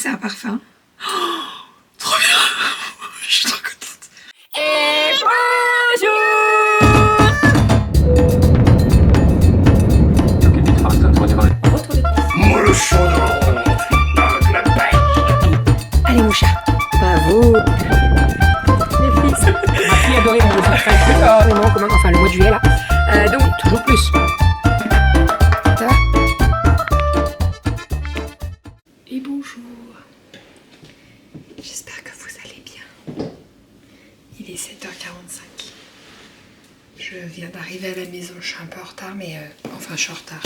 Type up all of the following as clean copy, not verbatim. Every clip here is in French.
c'est un parfum. Oh, trop bien. Je suis trop contente. Et Moi le chaudron dans la paille. allez mon chat, bravo. Les fils. Ma fille adorait mon dessin énormément, enfin le mois de juillet là. Donc toujours plus. Ça va? Et bonjour. J'espère que vous allez bien. Il est 7h45. Je viens d'arriver à la maison, je suis un peu en retard, mais enfin je suis en retard.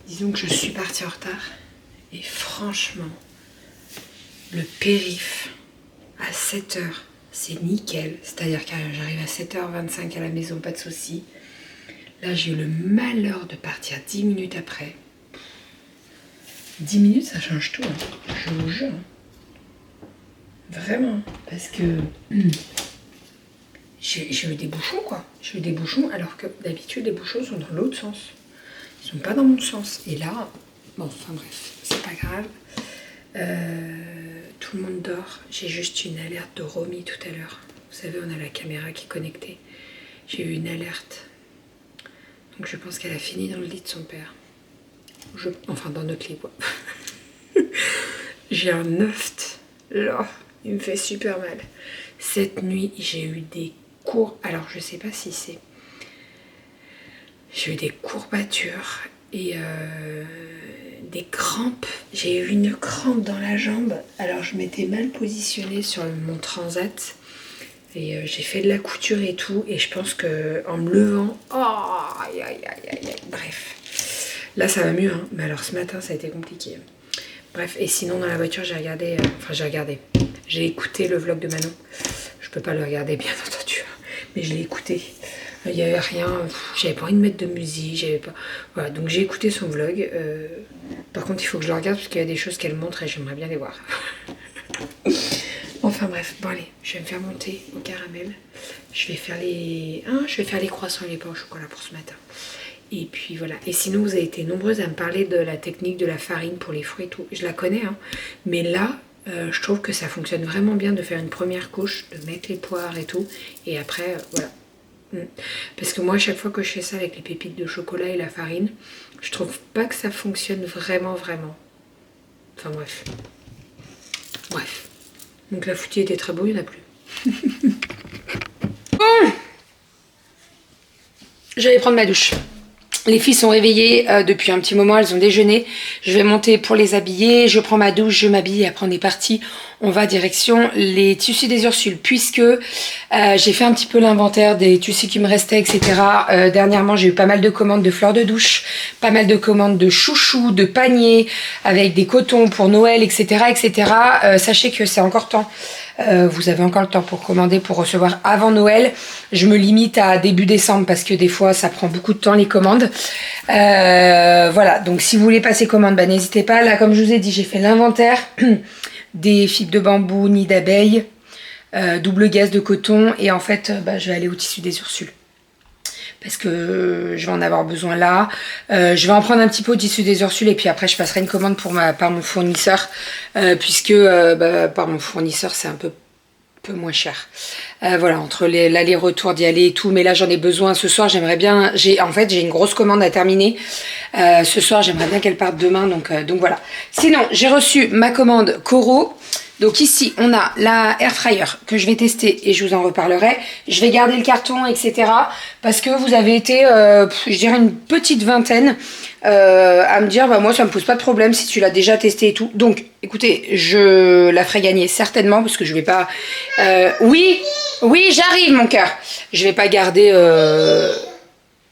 Disons que je suis partie en retard. Et franchement, le périph' à 7h, c'est nickel. C'est-à-dire que j'arrive à 7h25 à la maison, pas de soucis. Là, j'ai eu le malheur de partir 10 minutes après. 10 minutes, ça change tout, hein. Je vous jure. Vraiment. Parce que j'ai eu des bouchons, quoi. J'ai eu des bouchons, alors que d'habitude, les bouchons sont dans l'autre sens. Ils sont pas dans mon sens. Et là, bon, enfin bref, c'est pas grave. Tout le monde dort. J'ai juste une alerte de Romy tout à l'heure. Vous savez, on a la caméra qui est connectée. J'ai eu une alerte. Donc je pense qu'elle a fini dans le lit de son père. Enfin, dans notre lit, quoi. J'ai un oft. Là, il me fait super mal. Cette nuit, j'ai eu des cours. Alors, je sais pas si c'est... J'ai eu des courbatures et des crampes. J'ai eu une crampe dans la jambe. Alors je m'étais mal positionnée sur mon transat. Et j'ai fait de la couture et tout. Et je pense que en me levant... Oh, aïe, aïe, aïe, aïe, aïe. Bref. Là ça va mieux, hein. Mais alors ce matin ça a été compliqué. Bref, et sinon dans la voiture j'ai regardé... J'ai écouté le vlog de Manon. Je peux pas le regarder bien entendu. Mais je l'ai écouté. Il n'y avait rien, j'avais pas envie de mettre de musique, j'avais pas... Voilà, donc j'ai écouté son vlog. Par contre, il faut que je le regarde parce qu'il y a des choses qu'elle montre et j'aimerais bien les voir. Enfin bref, bon allez, je vais me faire monter au caramel. Je vais faire les croissants et les pains au chocolat pour ce matin. Et puis voilà. Et sinon, vous avez été nombreuses à me parler de la technique de la farine pour les fruits et tout. Je la connais, hein. Mais là, je trouve que ça fonctionne vraiment bien de faire une première couche, de mettre les poires et tout. Et après, voilà. Parce que moi, à chaque fois que je fais ça avec les pépites de chocolat et la farine, je trouve pas que ça fonctionne vraiment. Enfin bref. Bref. Donc la foutie était très beau, il n'y en a plus. Bon, j'allais prendre ma douche. Les filles sont réveillées depuis un petit moment, elles ont déjeuné. Je vais monter pour les habiller, je prends ma douche, je m'habille et après on est parti. On va direction les tissus des Ursules puisque j'ai fait un petit peu l'inventaire des tissus qui me restaient, etc. Dernièrement, j'ai eu pas mal de commandes de fleurs de douche, pas mal de commandes de chouchous, de paniers avec des cotons pour Noël, etc. etc. Sachez que c'est encore temps. Vous avez encore le temps pour commander, pour recevoir avant Noël. Je me limite à début décembre parce que des fois ça prend beaucoup de temps les commandes. Voilà, donc si vous voulez passer commande, bah, n'hésitez pas. Là, comme je vous ai dit, j'ai fait l'inventaire des fibres de bambou, nid d'abeille, double gaze de coton. Et en fait, bah, je vais aller au tissu des Ursules. Parce que je vais en avoir besoin là. Je vais en prendre un petit peu au tissu des Ursules et puis après je passerai une commande par mon fournisseur. Puisque par mon fournisseur c'est un peu moins cher. Voilà, entre l'aller-retour d'y aller et tout. Mais là j'en ai besoin ce soir, j'aimerais bien... En fait j'ai une grosse commande à terminer. Ce soir j'aimerais bien qu'elle parte demain. Donc voilà. Sinon j'ai reçu ma commande Coro. Donc ici, on a la air fryer que je vais tester et je vous en reparlerai. Je vais garder le carton, etc. Parce que vous avez été, je dirais, une petite vingtaine à me dire, bah moi, ça me pose pas de problème si tu l'as déjà testé et tout. Donc, écoutez, je la ferai gagner certainement parce que je vais pas... Oui, j'arrive, mon cœur. Je vais pas garder...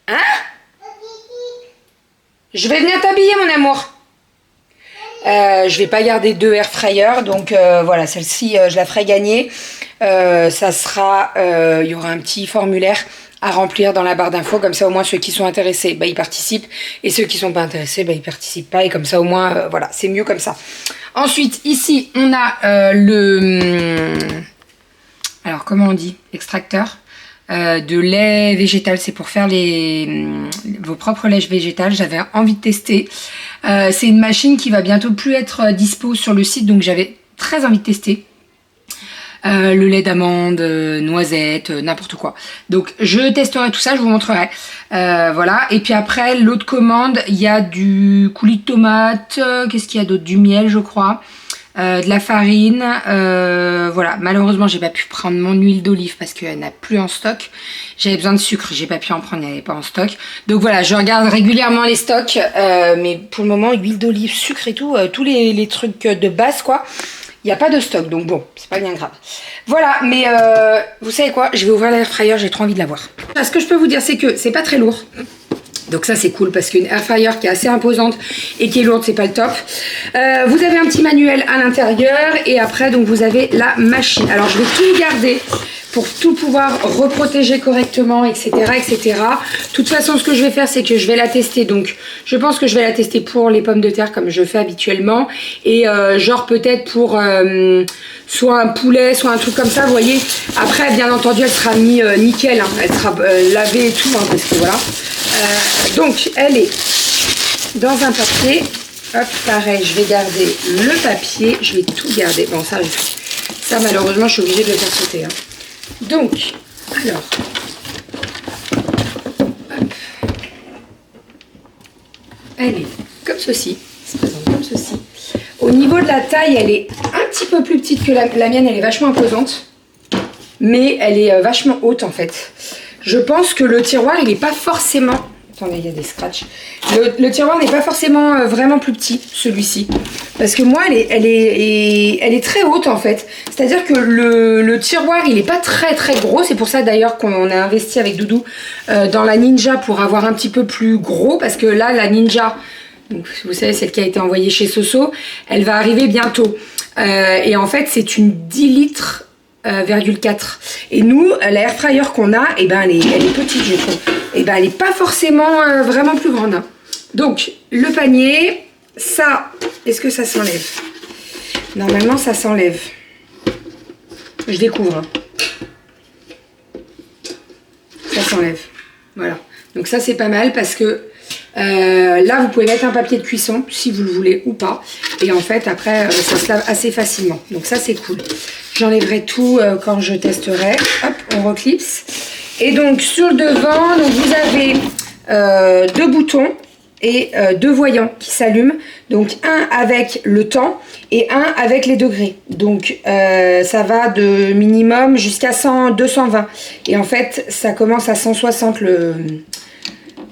Hein? Je vais venir t'habiller, mon amour. Je vais pas garder 2 air fryer, donc voilà, celle-ci je la ferai gagner. Ça sera, il y aura un petit formulaire à remplir dans la barre d'infos, comme ça au moins ceux qui sont intéressés, bah, ils participent, et ceux qui sont pas intéressés, bah, ils participent pas, et comme ça au moins, voilà, c'est mieux comme ça. Ensuite, ici, on a alors comment on dit, extracteur de lait végétal, c'est pour faire vos propres laits végétales. J'avais envie de tester. C'est une machine qui va bientôt plus être dispo sur le site, donc j'avais très envie de tester. Le lait d'amande, noisette, n'importe quoi. Donc je testerai tout ça, je vous montrerai. Voilà. Et puis après, l'autre commande, il y a du coulis de tomate, qu'est-ce qu'il y a d'autre? Du miel, je crois. De la farine, voilà. Malheureusement, j'ai pas pu prendre mon huile d'olive parce qu'elle n'a plus en stock. J'avais besoin de sucre, j'ai pas pu en prendre, il n'y avait pas en stock. Donc voilà, je regarde régulièrement les stocks, mais pour le moment, huile d'olive, sucre et tout, tous les trucs de base, quoi. Il n'y a pas de stock, donc bon, c'est pas bien grave. Voilà, mais vous savez quoi? Je vais ouvrir l'air fryer, j'ai trop envie de l'avoir. Ce que je peux vous dire, c'est que c'est pas très lourd. Donc ça c'est cool parce qu'une air fryer qui est assez imposante et qui est lourde, c'est pas le top. Vous avez un petit manuel à l'intérieur et après donc vous avez la machine. Alors je vais tout garder pour tout pouvoir reprotéger correctement, etc., etc. De toute façon, ce que je vais faire, c'est que je vais la tester. Donc, je pense que je vais la tester pour les pommes de terre comme je fais habituellement. Et genre peut-être pour soit un poulet, soit un truc comme ça, vous voyez. Après, bien entendu, elle sera mis nickel. Hein. Elle sera lavée et tout, hein, parce que voilà. Donc, elle est dans un papier. Hop, pareil, je vais garder le papier. Je vais tout garder. Bon, ça malheureusement, je suis obligée de le faire sauter. Hein. Donc, alors, hop. Elle est comme ceci, se présente comme ceci. Au niveau de la taille, elle est un petit peu plus petite que la mienne, elle est vachement imposante, mais elle est vachement haute en fait. Je pense que le tiroir, il n'est pas forcément... Attendez, il y a des scratchs. Le tiroir n'est pas forcément vraiment plus petit, celui-ci. Parce que moi, elle est très haute en fait. C'est-à-dire que le tiroir, il n'est pas très très gros. C'est pour ça d'ailleurs qu'on a investi avec Doudou dans la Ninja pour avoir un petit peu plus gros. Parce que là, la Ninja, donc, vous savez, celle qui a été envoyée chez Soso, elle va arriver bientôt. Et en fait, c'est une 10 litres. 4. Et nous, la air fryer qu'on a, et ben elle est petite, je trouve. Et ben elle n'est pas forcément vraiment plus grande. Hein. Donc le panier, ça, est-ce que ça s'enlève? Normalement, ça s'enlève. Je découvre. Hein. Ça s'enlève. Voilà. Donc ça c'est pas mal parce que là vous pouvez mettre un papier de cuisson si vous le voulez ou pas. Et en fait après ça se lave assez facilement. Donc ça c'est cool. J'enlèverai tout quand je testerai. Hop, on reclipse. Et donc sur le devant, donc, vous avez 2 boutons et 2 voyants qui s'allument. Donc un avec le temps et un avec les degrés. Donc ça va de minimum jusqu'à 220. Et en fait ça commence à 160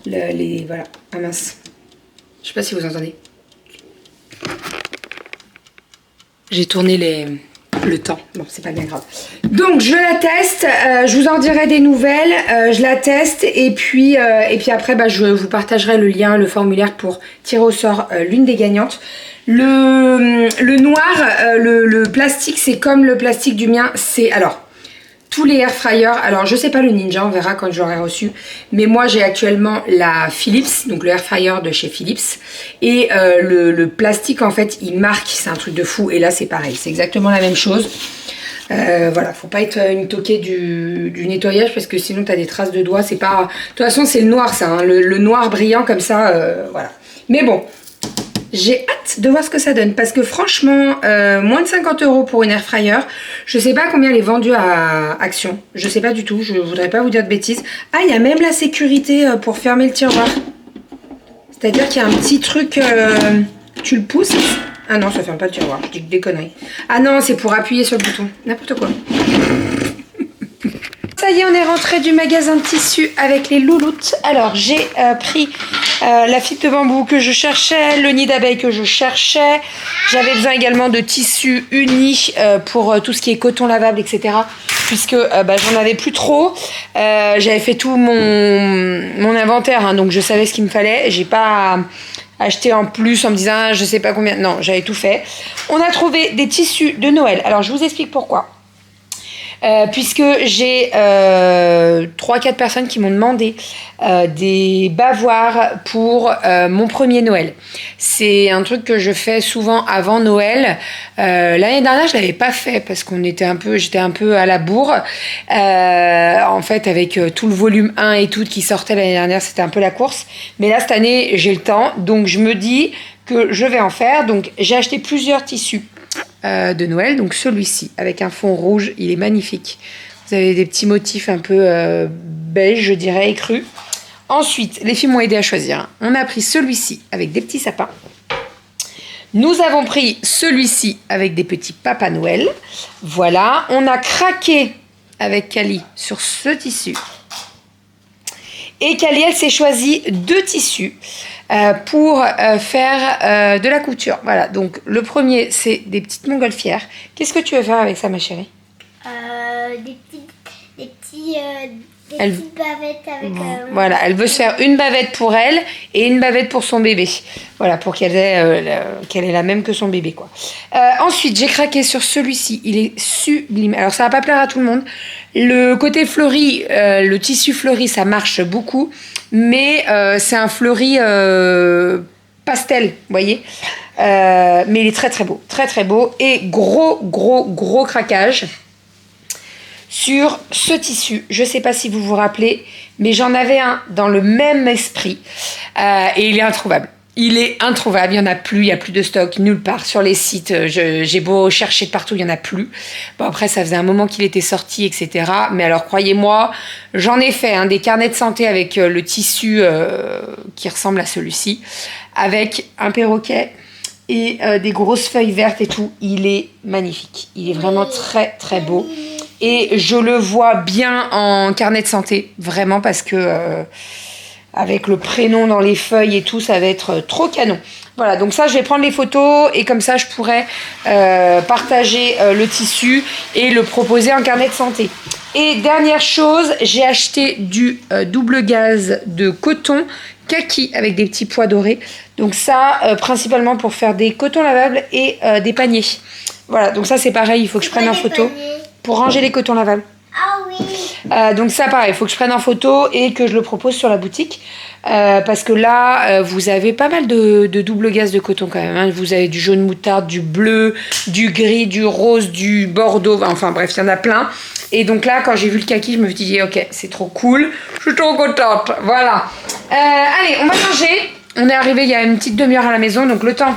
voilà. Ah mince. Je sais pas si vous entendez. J'ai tourné le temps. Bon, c'est pas bien grave. Donc, je la teste. Je vous en dirai des nouvelles. Je la teste. Et puis après, bah, je vous partagerai le lien, le formulaire pour tirer au sort l'une des gagnantes. Le noir, le plastique, c'est comme le plastique du mien. C'est... Alors... Tous les air fryers, alors je sais pas le Ninja, on verra quand j'aurai reçu, mais moi j'ai actuellement la Philips, donc le air fryer de chez Philips, et le plastique en fait il marque, c'est un truc de fou, et là c'est pareil, c'est exactement la même chose. Voilà, faut pas être une toquée du nettoyage parce que sinon tu as des traces de doigts, c'est pas... De toute façon c'est le noir ça, hein, le noir brillant comme ça, voilà. Mais bon, j'ai hâte de voir ce que ça donne parce que franchement, moins de 50 € pour une air fryer. Je sais pas combien elle est vendue à Action. Je sais pas du tout, je voudrais pas vous dire de bêtises. Ah, il y a même la sécurité pour fermer le tiroir. C'est-à-dire qu'il y a un petit truc, tu le pousses. Ah non, ça ferme pas le tiroir, je dis des conneries. Ah non, c'est pour appuyer sur le bouton, n'importe quoi. Ça y est, on est rentré du magasin de tissus avec les louloutes. Alors, j'ai pris la fibre de bambou que je cherchais, le nid d'abeille que je cherchais. J'avais besoin également de tissus unis pour tout ce qui est coton lavable, etc. Puisque j'en avais plus trop. J'avais fait tout mon inventaire, hein, donc je savais ce qu'il me fallait. J'ai pas acheté en plus en me disant je sais pas combien. Non, j'avais tout fait. On a trouvé des tissus de Noël. Alors, je vous explique pourquoi. Puisque j'ai 3-4 personnes qui m'ont demandé des bavoirs pour mon premier Noël. C'est un truc que je fais souvent avant Noël. L'année dernière, je l'avais pas fait parce j'étais un peu à la bourre. En fait, avec tout le volume 1 et tout qui sortait l'année dernière, c'était un peu la course. Mais là, cette année, j'ai le temps. Donc, je me dis que je vais en faire. Donc j'ai acheté plusieurs tissus de Noël. Donc celui-ci avec un fond rouge, il est magnifique. Vous avez des petits motifs un peu beige, je dirais, écrus. Ensuite, les filles m'ont aidé à choisir. On a pris celui-ci avec des petits sapins. Nous avons pris celui-ci avec des petits Papa Noël. Voilà. On a craqué avec Kali sur ce tissu. Et Kali, elle s'est choisi 2 tissus pour faire de la couture. Voilà. Donc, le premier, c'est des petites montgolfières. Qu'est-ce que tu veux faire avec ça, ma chérie? Des petites bavettes avec... Voilà, elle veut se faire une bavette pour elle et une bavette pour son bébé. Voilà, pour qu'elle ait la même que son bébé, quoi. Ensuite, j'ai craqué sur celui-ci. Il est sublime. Alors, ça va pas plaire à tout le monde. Le côté fleuri, le tissu fleuri, ça marche beaucoup. Mais c'est un fleuri pastel, vous voyez. Mais il est très, très beau. Très, très beau. Et gros craquage sur ce tissu. Je ne sais pas si vous vous rappelez, mais j'en avais un dans le même esprit et il est introuvable. Il est introuvable, il n'y en a plus, il n'y a plus de stock nulle part sur les sites. J'ai beau chercher de partout, il n'y en a plus. Bon, après, ça faisait un moment qu'il était sorti, etc. Mais alors, croyez-moi, j'en ai fait des carnets de santé avec le tissu qui ressemble à celui-ci, avec un perroquet et des grosses feuilles vertes et tout. Il est magnifique. Il est vraiment très, très beau. Et je le vois bien en carnet de santé, vraiment, parce que avec le prénom dans les feuilles et tout, ça va être trop canon. Voilà, donc ça, je vais prendre les photos et comme ça, je pourrai partager le tissu et le proposer en carnet de santé. Et dernière chose, j'ai acheté du double gaze de coton kaki avec des petits pois dorés. Donc ça, principalement pour faire des cotons lavables et des paniers. Voilà, donc ça, c'est pareil, il faut que je prenne en photo. Pour ranger les cotons lavables. Ah oui. Donc ça, pareil, il faut que je prenne en photo et que je le propose sur la boutique. Parce que là, vous avez pas mal de double gaze de coton quand même. Hein. Vous avez du jaune moutarde, du bleu, du gris, du rose, du bordeaux. Enfin bref, il y en a plein. Et donc là, quand j'ai vu le kaki, je me suis dit, ok, c'est trop cool. Je suis trop contente. Voilà. Allez, on va manger. On est arrivé il y a une petite demi-heure à la maison. Donc le temps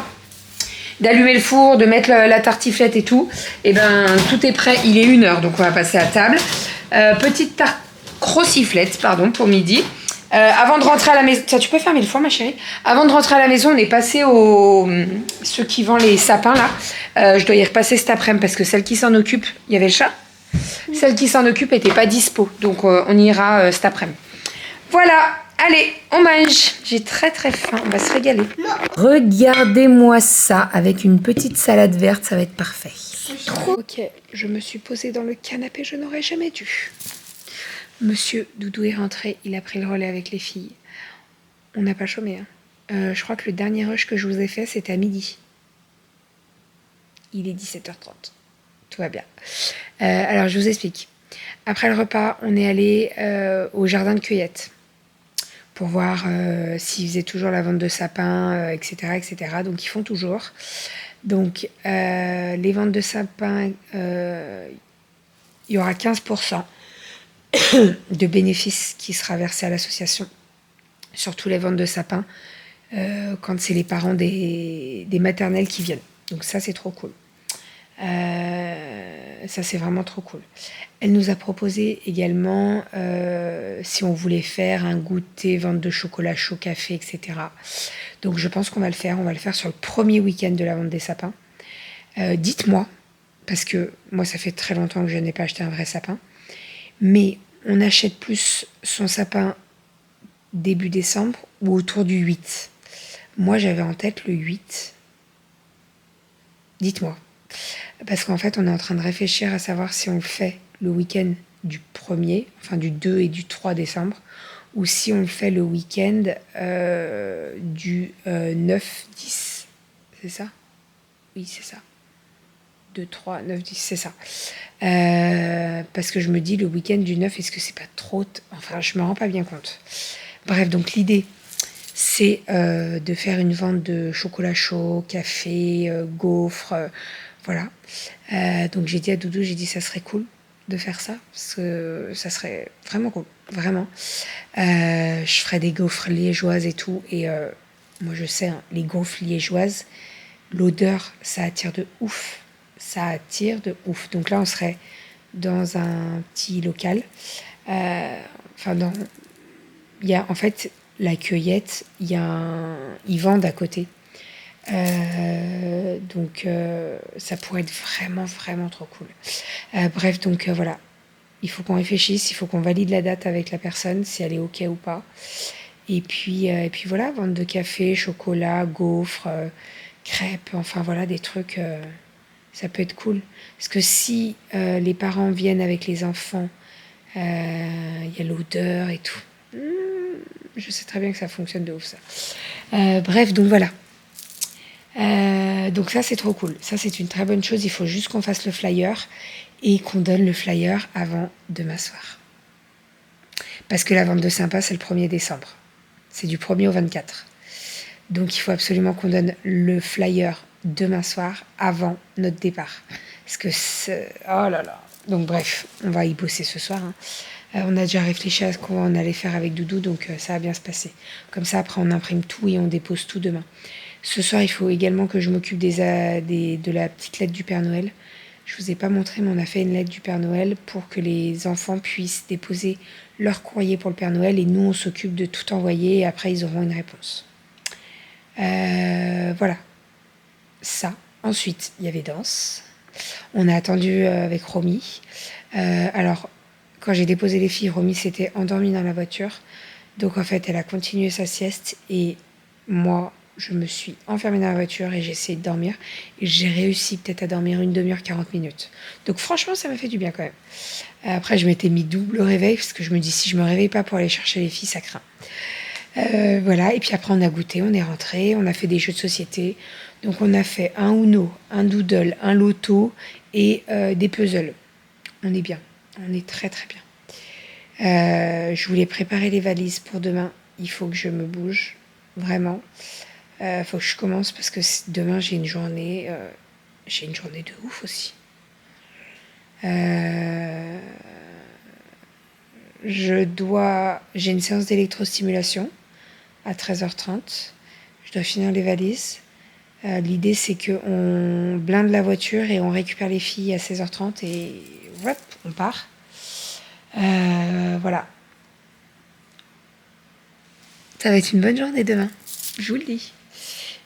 d'allumer le four, de mettre la tartiflette et tout, et ben tout est prêt, il est 1h, donc on va passer à table. Petite tarte crociflette, pardon, pour midi. Avant de rentrer à la maison, tu peux fermer le four, ma chérie? Avant de rentrer à la maison, on est passé au ceux qui vendent les sapins là. Je dois y repasser cet après-midi parce que celle qui s'en occupe, il y avait le chat. Celle qui s'en occupe était pas dispo, donc on ira cet après-midi. Voilà. Allez, on mange. J'ai très très faim, on va se régaler. Regardez-moi ça, avec une petite salade verte, ça va être parfait. Ok, je me suis posée dans le canapé, je n'aurais jamais dû. Monsieur Doudou est rentré, il a pris le relais avec les filles. On n'a pas chômé. Hein. Je crois que le dernier rush que je vous ai fait, c'était à midi. Il est 17h30. Tout va bien. Alors, je vous explique. Après le repas, on est allé au jardin de cueillette pour voir s'ils faisaient toujours la vente de sapins, etc., etc. Donc, ils font toujours. Donc, les ventes de sapins, il y aura 15% de bénéfices qui sera versé à l'association sur tous les ventes de sapins quand c'est les parents des maternelles qui viennent. Donc, ça, c'est trop cool. Ça, c'est vraiment trop cool. Elle nous a proposé également si on voulait faire un goûter, vente de chocolat chaud, café, etc. Donc je pense qu'on va le faire. On va le faire sur le premier week-end de la vente des sapins. Dites-moi, parce que moi ça fait très longtemps que je n'ai pas acheté un vrai sapin, mais on achète plus son sapin début décembre ou autour du 8. Moi j'avais en tête le 8. Dites-moi. Parce qu'en fait, on est en train de réfléchir à savoir si on le fait le week-end du 1er, enfin du 2 et du 3 décembre, ou si on le fait le week-end du 9-10. C'est ça? Oui, c'est ça. 2, 3, 9, 10, c'est ça. Parce que je me dis, le week-end du 9, est-ce que c'est pas trop... Enfin, je me rends pas bien compte. Bref, donc l'idée, c'est de faire une vente de chocolat chaud, café, gaufres... Voilà. Donc j'ai dit à Doudou, ça serait cool de faire ça, parce que ça serait vraiment cool, vraiment. Je ferais des gaufres liégeoises et tout, et moi je sais, hein, les gaufres liégeoises, l'odeur, ça attire de ouf. Ça attire de ouf. Donc là, on serait dans un petit local. Enfin, il y a en fait la cueillette, ils vendent à côté. Donc ça pourrait être vraiment, vraiment trop cool. Bref, donc voilà. Il faut qu'on réfléchisse, il faut qu'on valide la date avec la personne, si elle est OK ou pas. Et puis voilà, vente de café, chocolat, gaufres, crêpes, enfin voilà, des trucs, ça peut être cool. Parce que si les parents viennent avec les enfants, il y a l'odeur et tout. Je sais très bien que ça fonctionne de ouf, ça. Bref, donc voilà. Donc ça, c'est trop cool. Ça, c'est une très bonne chose. Il faut juste qu'on fasse le flyer et qu'on donne le flyer avant demain soir. Parce que la vente de Sympa, c'est le 1er décembre. C'est du 1er au 24. Donc, il faut absolument qu'on donne le flyer demain soir avant notre départ. Parce que c'est... Oh là là. Donc, bref, on va y bosser ce soir. Hein. On a déjà réfléchi à ce qu'on allait faire avec Doudou, donc ça va bien se passer. Comme ça, après, on imprime tout et on dépose tout demain. Ce soir, il faut également que je m'occupe de la petite lettre du Père Noël. Je vous ai pas montré, mais on a fait une lettre du Père Noël pour que les enfants puissent déposer leur courrier pour le Père Noël et nous, on s'occupe de tout envoyer et après, ils auront une réponse. Voilà. Ça. Ensuite, il y avait danse. On a attendu avec Romy. Alors, quand j'ai déposé les filles, Romy s'était endormie dans la voiture. Donc, en fait, elle a continué sa sieste et moi, je me suis enfermée dans la voiture et j'ai essayé de dormir. Et j'ai réussi peut-être à dormir une demi-heure, 40 minutes. Donc franchement, ça m'a fait du bien quand même. Après, je m'étais mis double réveil parce que je me dis, si je me réveille pas pour aller chercher les filles, ça craint. Voilà, et puis après on a goûté, on est rentré, on a fait des jeux de société. Donc on a fait un Uno, un Doodle, un Loto et des puzzles. On est bien, on est très très bien. Je voulais préparer les valises pour demain. Il faut que je me bouge, vraiment. Faut que je commence parce que demain j'ai une journée de ouf aussi. J'ai une séance d'électrostimulation à 13h30. Je dois finir les valises. L'idée c'est qu'on blinde la voiture et on récupère les filles à 16h30 et hop, on part. Voilà. Ça va être une bonne journée demain, je vous le dis.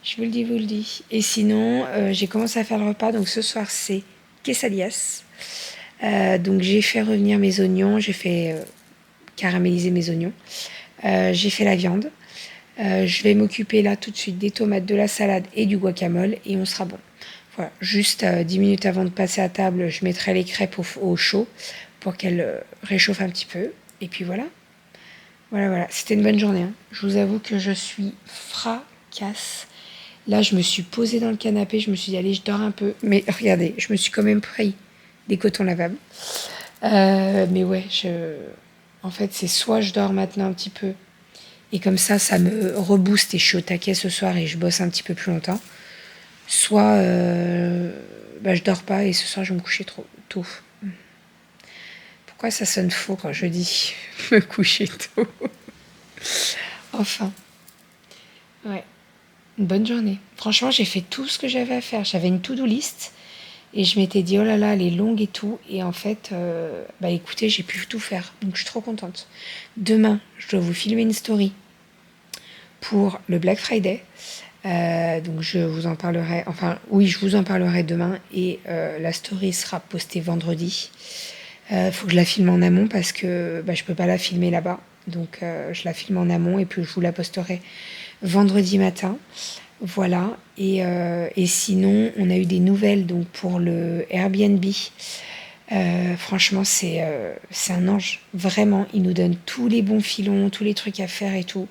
Je vous le dis. Et sinon, j'ai commencé à faire le repas. Donc ce soir, c'est quesadillas. Donc j'ai fait revenir mes oignons. J'ai fait caraméliser mes oignons. J'ai fait la viande. Je vais m'occuper là tout de suite des tomates, de la salade et du guacamole. Et on sera bon. Voilà. Juste 10 minutes avant de passer à table, je mettrai les crêpes au chaud pour qu'elles réchauffent un petit peu. Et puis voilà. Voilà. C'était une bonne journée. Hein. Je vous avoue que je suis fracasse. Là, je me suis posée dans le canapé, je me suis dit, allez, je dors un peu. Mais regardez, je me suis quand même pris des cotons lavables. Mais ouais, en fait, c'est soit je dors maintenant un petit peu, et comme ça me rebooste et je suis au taquet ce soir et je bosse un petit peu plus longtemps. Soit je dors pas et ce soir, je vais me coucher trop tôt. Pourquoi ça sonne faux quand je dis me coucher tôt? Enfin. Ouais. Une bonne journée. Franchement, j'ai fait tout ce que j'avais à faire. J'avais une to-do list et je m'étais dit, oh là là, elle est longue et tout. Et en fait, écoutez, j'ai pu tout faire. Donc, je suis trop contente. Demain, je dois vous filmer une story pour le Black Friday. Donc, je vous en parlerai. Enfin, oui, je vous en parlerai demain. Et la story sera postée vendredi. Faut que je la filme en amont parce que je peux pas la filmer là-bas. Donc, je la filme en amont et puis je vous la posterai vendredi matin. Voilà. Et sinon, on a eu des nouvelles donc pour le Airbnb. Franchement, c'est un ange. Vraiment, il nous donne tous les bons filons, tous les trucs à faire et tout.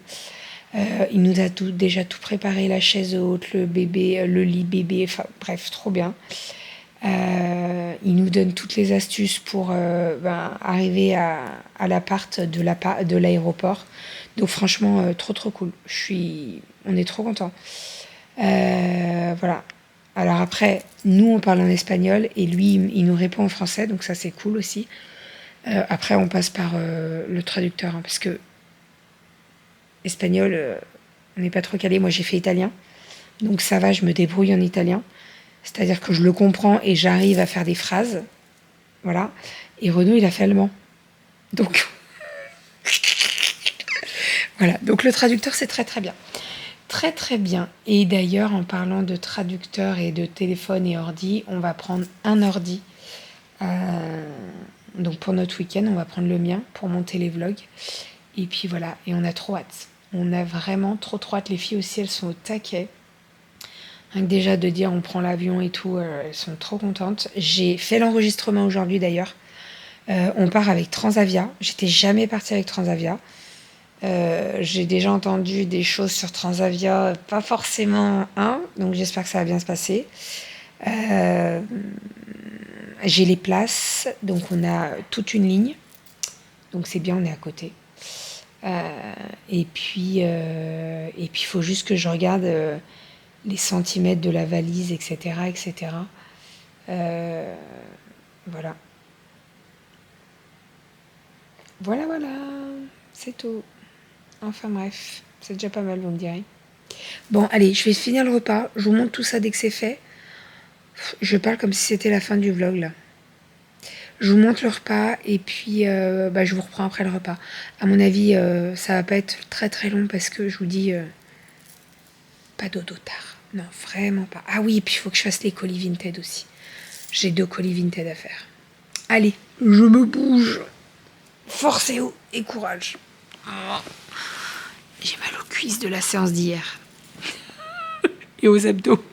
Il nous a déjà tout préparé, la chaise haute, le bébé, le lit bébé, enfin bref, trop bien. Il nous donne toutes les astuces pour arriver à l'appart de l'aéroport. Donc franchement, trop cool. On est trop contents. Voilà. Alors après, nous on parle en espagnol et lui il nous répond en français, donc ça c'est cool aussi. Après on passe par le traducteur, hein, parce que espagnol, On n'est pas trop calé. Moi, j'ai fait italien. Donc ça va, je me débrouille en italien. C'est-à-dire que je le comprends et j'arrive à faire des phrases. Voilà. Et Renaud, il a fait allemand. Donc, voilà. Donc le traducteur, c'est très très bien. Très très bien. Et d'ailleurs, en parlant de traducteur et de téléphone et ordi, on va prendre un ordi. Donc pour notre week-end, on va prendre le mien pour monter les vlogs. Et puis voilà, et on a trop hâte. On a vraiment trop hâte. Les filles aussi, elles sont au taquet. Rien que déjà de dire on prend l'avion et tout, elles sont trop contentes. J'ai fait l'enregistrement aujourd'hui d'ailleurs. On part avec Transavia. J'étais jamais partie avec Transavia. J'ai déjà entendu des choses sur Transavia, pas forcément donc j'espère que ça va bien se passer. J'ai les places, donc on a toute une ligne, donc c'est bien, on est à côté. Et puis il faut juste que je regarde les centimètres de la valise, etc., etc. Voilà. Voilà, c'est tout. Enfin bref, c'est déjà pas mal, vous me direz. Bon, allez, je vais finir le repas. Je vous montre tout ça dès que c'est fait. Je parle comme si c'était la fin du vlog, là. Je vous montre le repas et puis je vous reprends après le repas. À mon avis, ça va pas être très très long parce que je vous dis, pas dodo tard. Non, vraiment pas. Ah oui, et puis il faut que je fasse les colis Vinted aussi. J'ai 2 colis Vinted à faire. Allez, je me bouge. Force et courage. J'ai mal aux cuisses de la séance d'hier. Et aux abdos.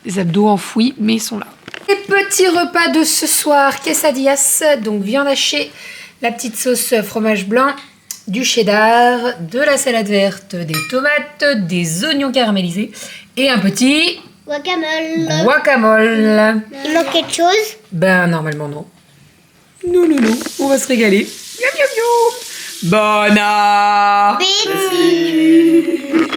Les abdos enfouis, mais ils sont là. Les petits repas de ce soir, quesadillas, donc viande hachée, la petite sauce fromage blanc, du cheddar, de la salade verte, des tomates, des oignons caramélisés et un petit guacamole. Il manque quelque chose? Ben normalement non. Non, on va se régaler. Miam miam miam. Bon appétit.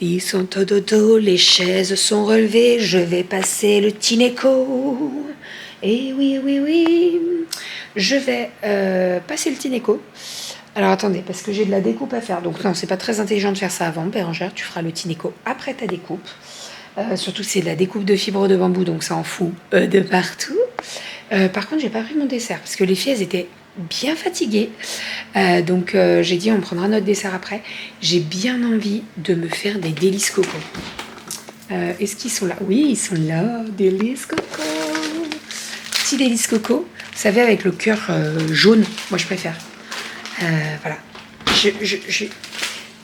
Ils sont au dodo, les chaises sont relevées, je vais passer le Tineco. Et oui, je vais passer le Tineco. Alors attendez, parce que j'ai de la découpe à faire. Donc non, c'est pas très intelligent de faire ça avant, Bérangère. Tu feras le Tineco après ta découpe. Surtout que c'est de la découpe de fibres de bambou, donc ça en fout de partout. Par contre, j'ai pas pris mon dessert, parce que les filles, elles étaient bien fatiguées. Donc j'ai dit, on prendra notre dessert après. J'ai bien envie de me faire des délices coco. Est-ce qu'ils sont là? Oui, ils sont là, délices coco. Petit délices coco, vous savez, avec le cœur jaune, moi je préfère. Voilà.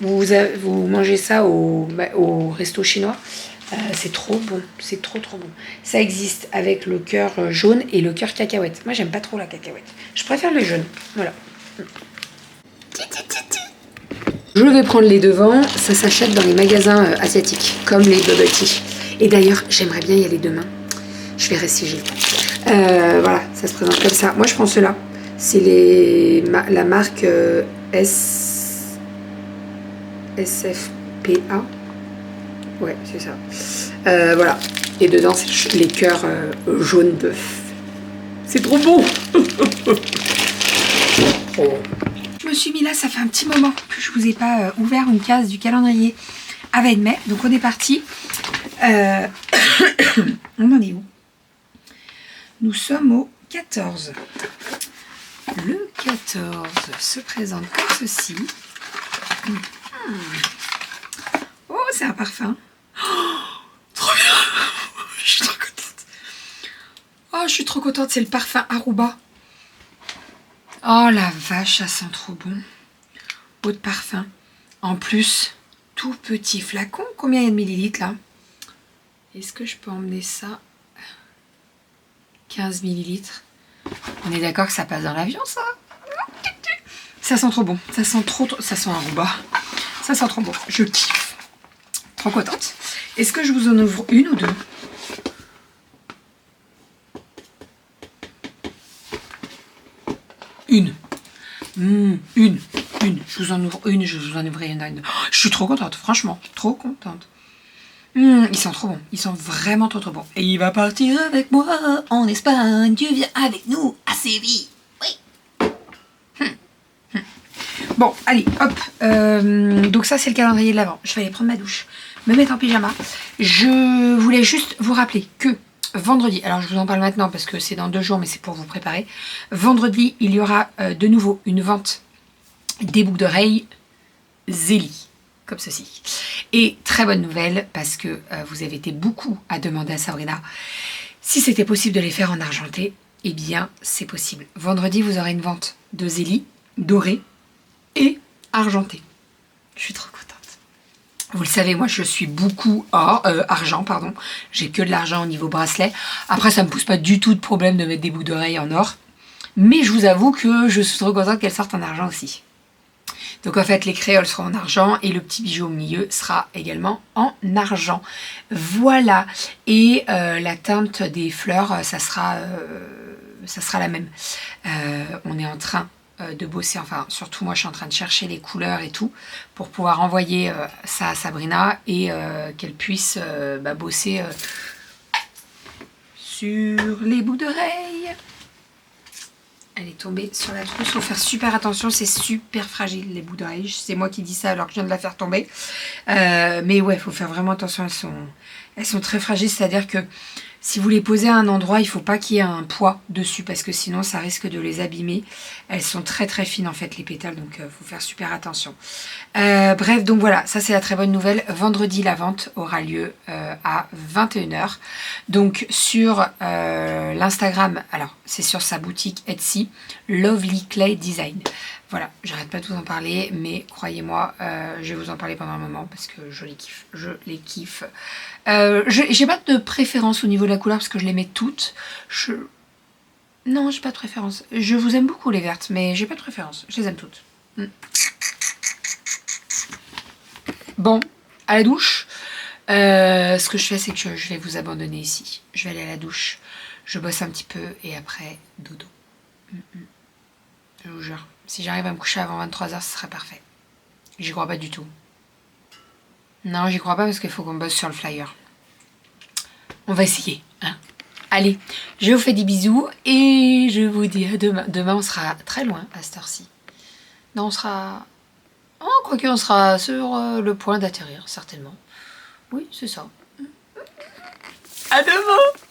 Vous mangez ça au resto chinois. C'est trop bon, c'est trop bon. Ça existe avec le cœur jaune et le cœur cacahuète. Moi j'aime pas trop la cacahuète. Je préfère le jaune. Voilà. Je vais prendre les devants. Ça s'achète dans les magasins asiatiques, comme les bubble tea. Et d'ailleurs, j'aimerais bien y aller demain. Je verrai si j'ai le temps. Voilà, ça se présente comme ça. Moi je prends ceux-là. C'est la marque SFPA. Ouais, c'est ça. Voilà. Et dedans, c'est les cœurs jaune bœuf. C'est trop bon. Je me suis mis là, ça fait un petit moment que je vous ai pas ouvert une case du calendrier avec mai. Donc on est parti. On en est où? Nous sommes au 14. Le 14 se présente comme ceci. Oh, c'est un parfum. Oh, trop bien. Je suis trop contente. Oh, je suis trop contente. C'est le parfum Aruba. Oh, la vache, ça sent trop bon. Eau de parfum. En plus, tout petit flacon. Combien il y a de millilitres, là? Est-ce que je peux emmener ça? 15 millilitres. On est d'accord que ça passe dans l'avion, ça? Ça sent trop bon. Ça sent ça sent Aruba. Ça sent trop bon. Je kiffe. Trop contente. Est-ce que je vous en ouvre une ou deux? Une. Une. Je vous en ouvre une. Je vous en ouvre une. Oh, je suis trop contente. Franchement. Trop contente. Ils sont trop bons. Ils sont vraiment trop bons. Et il va partir avec moi en Espagne. Tu viens avec nous à Séville. Oui. Bon, allez, hop. Donc ça, c'est le calendrier de l'Avent. Je vais aller prendre ma douche, me mettre en pyjama. Je voulais juste vous rappeler que vendredi, alors je vous en parle maintenant parce que c'est dans 2 jours, mais c'est pour vous préparer. Vendredi, il y aura de nouveau une vente des boucles d'oreilles Zélie, comme ceci. Et très bonne nouvelle, parce que vous avez été beaucoup à demander à Sabrina si c'était possible de les faire en argenté. Eh bien, c'est possible. Vendredi, vous aurez une vente de Zélie dorée et argenté. Je suis trop contente. Vous le savez, moi je suis beaucoup argent, pardon. J'ai que de l'argent au niveau bracelet. Après, ça me pose pas du tout de problème de mettre des boucles d'oreilles en or. Mais je vous avoue que je suis trop contente qu'elles sortent en argent aussi. Donc en fait, les créoles seront en argent et le petit bijou au milieu sera également en argent. Voilà. Et la teinte des fleurs, ça sera la même. On est en train de bosser, enfin surtout moi je suis en train de chercher les couleurs et tout pour pouvoir envoyer ça à Sabrina et qu'elle puisse bosser sur les bouts d'oreilles. Elle est tombée sur la trousse, il faut faire super attention, c'est super fragile les bouts d'oreilles, c'est moi qui dis ça alors que je viens de la faire tomber, mais ouais, il faut faire vraiment attention, elles sont très fragiles, c'est-à-dire que si vous les posez à un endroit, il ne faut pas qu'il y ait un poids dessus parce que sinon ça risque de les abîmer. Elles sont très très fines en fait les pétales, donc il faut faire super attention. Bref, donc voilà, ça c'est la très bonne nouvelle. Vendredi, la vente aura lieu à 21h. Donc sur l'Instagram, alors c'est sur sa boutique Etsy, Lovely Clay Design. Voilà, j'arrête pas de vous en parler, mais croyez-moi, je vais vous en parler pendant un moment parce que je les kiffe. J'ai pas de préférence au niveau de la couleur parce que je les mets toutes. Non, j'ai pas de préférence. Je vous aime beaucoup les vertes, mais j'ai pas de préférence. Je les aime toutes. Bon, à la douche. Ce que je fais, c'est que je vais vous abandonner ici. Je vais aller à la douche. Je bosse un petit peu et après, dodo. Je vous jure. Si j'arrive à me coucher avant 23h, ce serait parfait. J'y crois pas du tout. Non, j'y crois pas parce qu'il faut qu'on bosse sur le flyer. On va essayer, hein. Allez, je vous fais des bisous et je vous dis à demain. Demain, on sera très loin à cette heure-ci. Non, on sera... Oh, quoique, on sera sur le point d'atterrir, certainement. Oui, c'est ça. À demain!